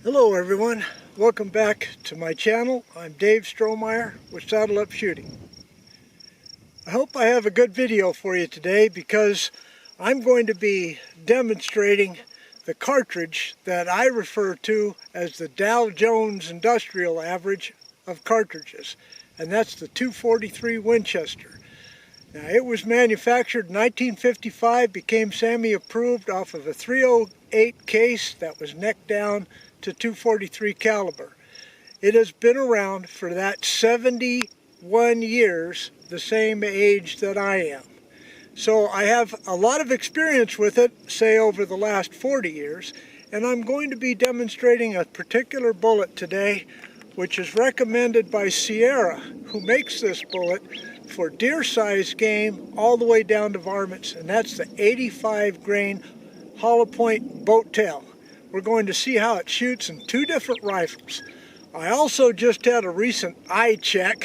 Hello everyone, welcome back to my channel. I'm Dave Strohmeyer with Saddle Up Shooting. I hope I have a good video for you today because I'm going to be demonstrating the cartridge that I refer to as the Dow Jones Industrial Average of cartridges, and that's the 243 Winchester. Now, it was manufactured in 1955, became SAAMI approved off of a 308 case that was neck down to 243 caliber. It has been around for that 71 years, the same age that I am. So I have a lot of experience with it, say over the last 40 years, and I'm going to be demonstrating a particular bullet today, which is recommended by Sierra, who makes this bullet for deer-sized game all the way down to varmints, and that's the 85 grain hollow point boat tail. We're going to see how it shoots in two different rifles. I also just had a recent eye check,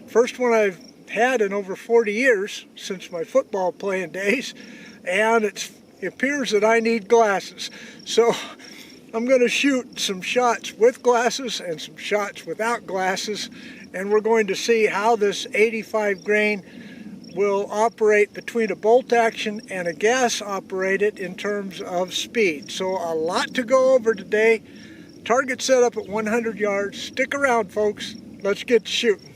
first one I've had in over 40 years since my football playing days, and it appears that I need glasses. So I'm going to shoot some shots with glasses and some shots without glasses, and we're going to see how this 85 grain will operate between a bolt action and a gas operated in terms of speed. So a lot to go over today. Target set up at 100 yards. Stick around, folks. Let's get to shooting.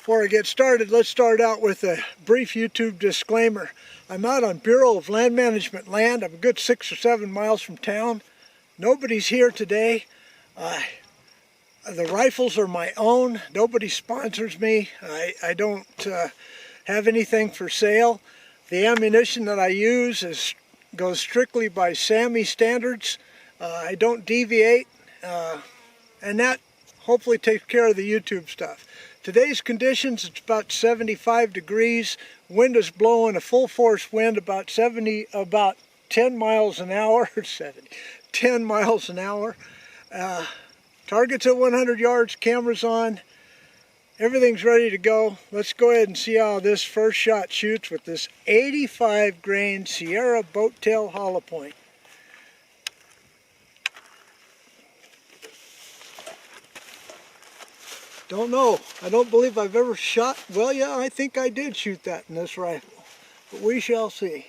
Before I get started, let's start out with a brief YouTube disclaimer. I'm out on Bureau of Land Management land. I'm a good 6 or 7 miles from town. Nobody's here today. The rifles are my own. Nobody sponsors me. I don't have anything for sale. The ammunition that I use goes strictly by SAAMI standards. I don't deviate, and that hopefully takes care of the YouTube stuff. Today's conditions, it's about 75 degrees. Wind is blowing a full force wind about 10 miles an hour. 10 miles an hour. Target's at 100 yards, camera's on. Everything's ready to go. Let's go ahead and see how this first shot shoots with this 85 grain Sierra boat tail hollow point. Don't know. I don't believe I've ever shot. Well, yeah, I think I did shoot that in this rifle. But we shall see.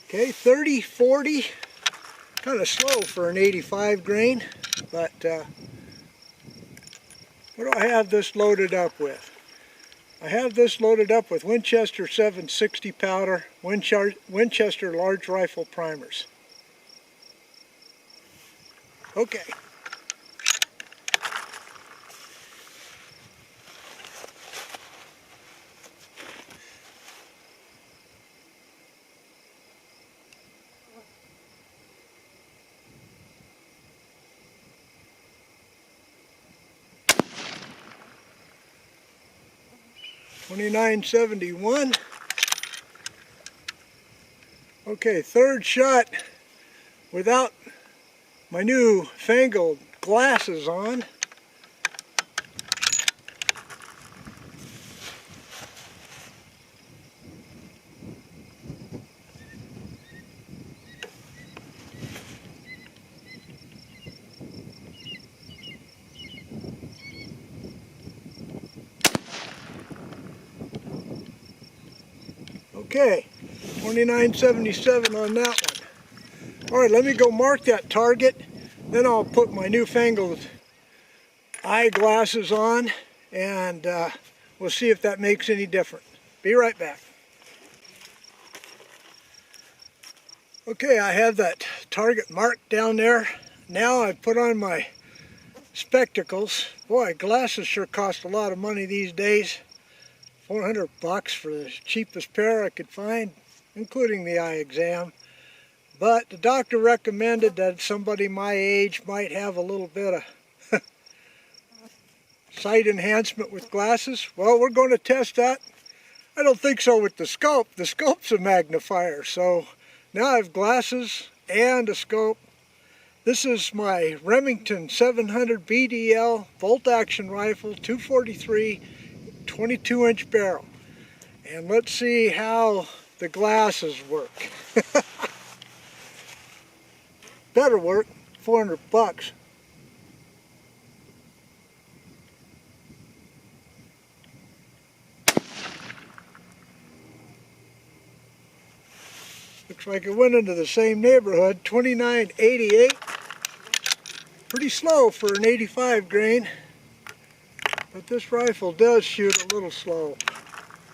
Okay, 30, 40. Kind of slow for an 85 grain. But what do I have this loaded up with? I have this loaded up with Winchester 760 powder, Winchester large rifle primers. Okay. $29.71. Okay, third shot without my new fangled glasses on. Okay, 29.77 on that one. All right, let me go mark that target. Then I'll put my newfangled eyeglasses on, and we'll see if that makes any difference. Be right back. Okay, I have that target marked down there. Now I've put on my spectacles. Boy, glasses sure cost a lot of money these days. $400 for the cheapest pair I could find, including the eye exam. But the doctor recommended that somebody my age might have a little bit of sight enhancement with glasses. Well, we're going to test that. I don't think so with the scope. The scope's a magnifier, so now I have glasses and a scope. This is my Remington 700 BDL bolt-action rifle, 243, 22-inch barrel. And let's see how the glasses work. Better work, $400. Looks like it went into the same neighborhood, 29.88. Pretty slow for an 85 grain, but this rifle does shoot a little slow.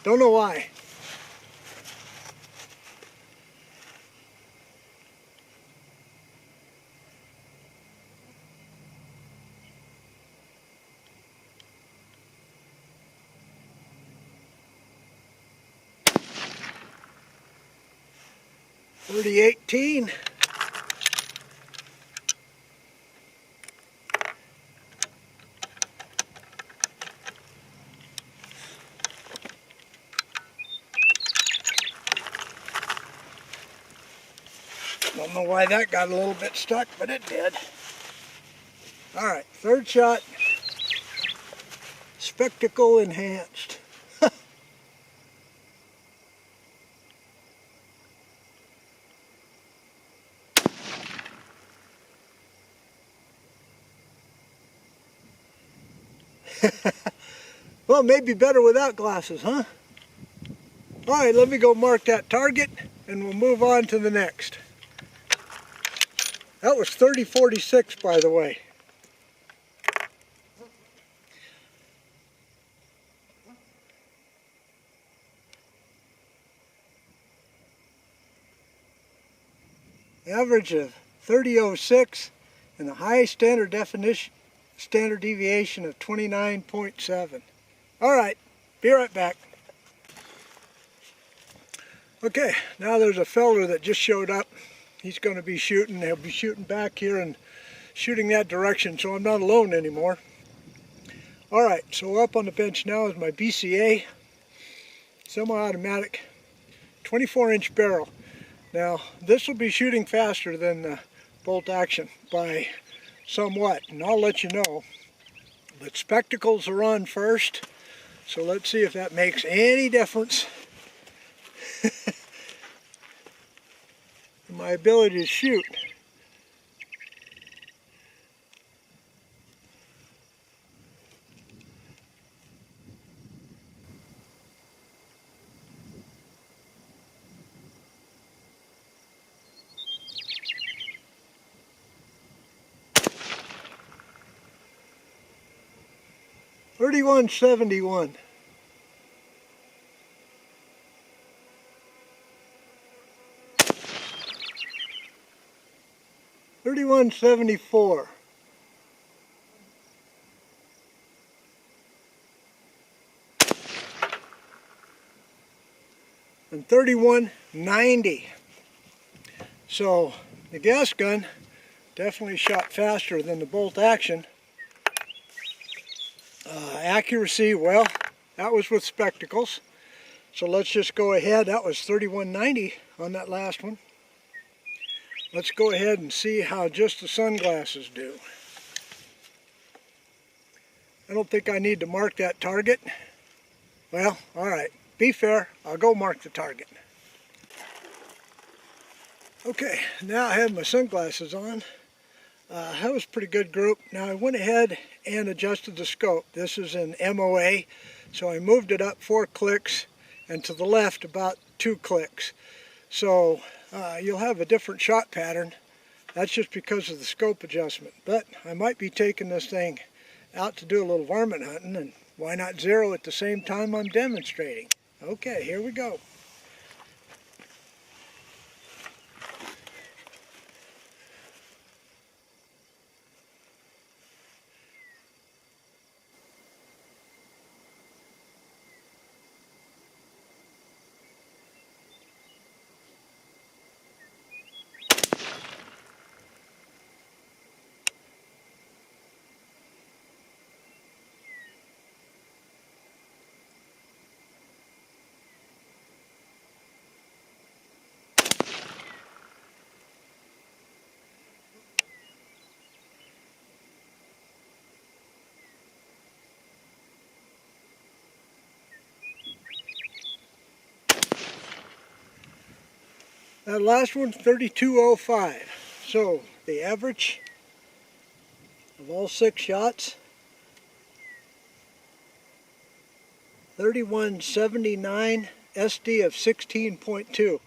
Don't know why. .30-18. Don't know why that got a little bit stuck, but it did. All right, third shot. Spectacle enhanced. Well, maybe better without glasses, huh? All right, let me go mark that target and we'll move on to the next. That was 30-46, by the way. Average of 30.06 and a high standard deviation of 29.7. All right, be right back. Okay, now there's a feller that just showed up. He's going to be shooting. He'll be shooting back here and shooting that direction, so I'm not alone anymore. All right, so up on the bench now is my BCA semi-automatic 24-inch barrel. Now, this will be shooting faster than the bolt action by somewhat, and I'll let you know. But spectacles are on first, so let's see if that makes any difference in my ability to shoot. .3171. .3174. And 3190. So the gas gun definitely shot faster than the bolt action. Accuracy, well, that was with spectacles. So let's just go ahead. That was 3190 on that last one. Let's go ahead and see how just the sunglasses do. I don't think I need to mark that target. Well, all right, be fair. I'll go mark the target. Okay, now I have my sunglasses on. That was a pretty good group. Now I went ahead and adjusted the scope. This is in MOA, so I moved it up 4 clicks and to the left about 2 clicks. So you'll have a different shot pattern. That's just because of the scope adjustment. But I might be taking this thing out to do a little varmint hunting, and why not zero at the same time I'm demonstrating? Okay, here we go. That last one, 32.05. So the average of all 6 shots, 3179, SD of 16.2.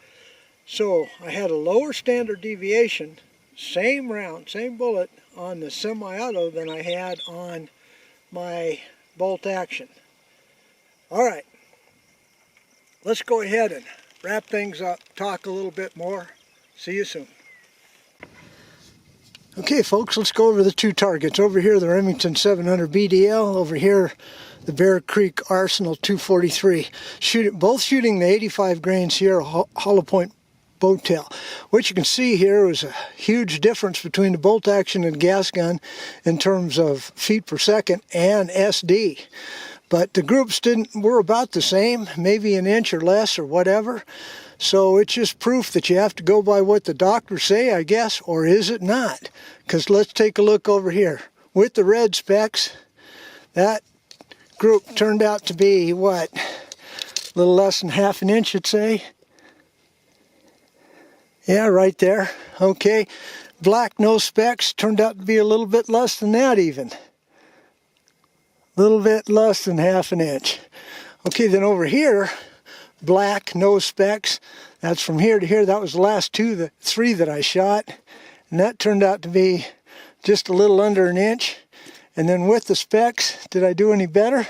So I had a lower standard deviation, same round, same bullet on the semi-auto than I had on my bolt action. Alright, let's go ahead and wrap things up, talk a little bit more. See you soon. Okay folks, let's go over the 2 targets. Over here the Remington 700 BDL, over here the Bear Creek Arsenal 243. Both shooting the 85 grain Sierra hollow point bow tail. What you can see here is a huge difference between the bolt action and gas gun in terms of feet per second and SD. But the groups were about the same, maybe an inch or less or whatever. So it's just proof that you have to go by what the doctors say, I guess, or is it not? Because let's take a look over here. With the red specs, that group turned out to be, what, a little less than half an inch, I'd say. Yeah, right there. Okay. Black, no specs, turned out to be a little bit less than that even. A little bit less than half an inch. Okay, then over here, black, no specs. That's from here to here. That was the last 3 that I shot. And that turned out to be just a little under an inch. And then with the specs, did I do any better?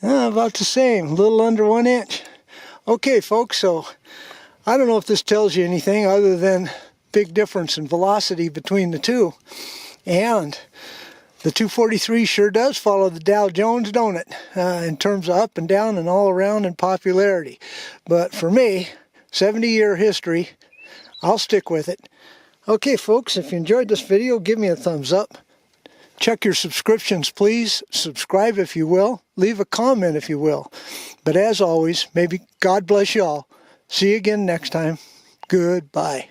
About the same, a little under 1 inch. Okay, folks, so I don't know if this tells you anything other than big difference in velocity between the two. And the 243 sure does follow the Dow Jones, don't it? In terms of up and down and all around in popularity. But for me, 70-year history, I'll stick with it. Okay, folks, if you enjoyed this video, give me a thumbs up. Check your subscriptions, please. Subscribe if you will. Leave a comment if you will. But as always, maybe God bless you all. See you again next time. Goodbye.